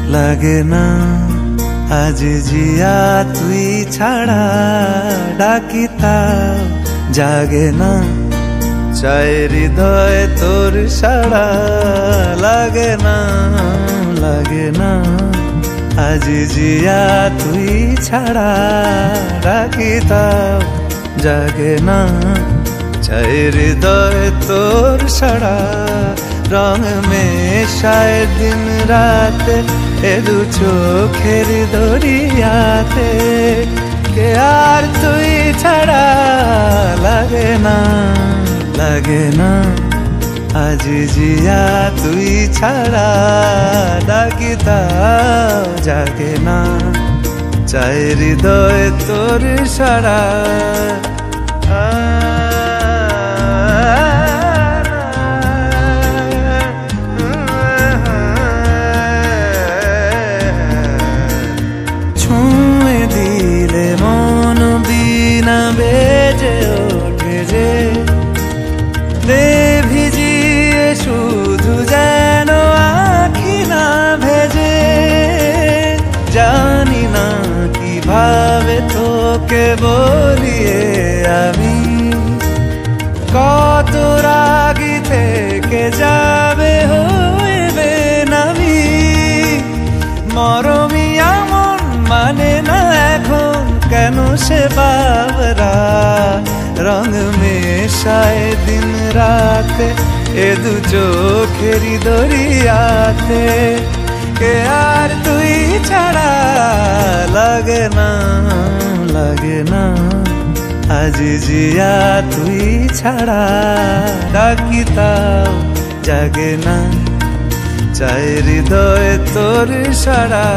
লাগে না আজ জিয়া তুই ছাড়া ডাকিতাও জাগে না চাই হৃদয় তোর সাড়া লাগে না আজ জিয়া তুই ছাড়া ডাকিতাও জাগে না চাই হৃদয় তোর সাড়া রং মেশায় দিন রাত এ দু চোখের দরিয়াতে কে আর তুই ছাড়া লাগে না আজ জিয়া তুই ছাড়া ডাকিতাও জাগে না চাই হৃদয় তোর সাড়া বেজে ওঠে যে দে ভিজিয়ে শুধু যেন আখি না ভেজে জানি না কিভাবে তোকে বলিয়ে আমি কত রাগি থেকে যাবে হইবে নামি মরমি এমন মানে না এখন কেন সে বাবরা রং মেশায় দিন রাতে এ দু চোখেরি দরিয়াতে কে আর তুই ছাড়া লাগে না আজ জিয়া তুই ছাড়া ডাকিতাও জাগে না চাই হৃদয় তোর সাড়া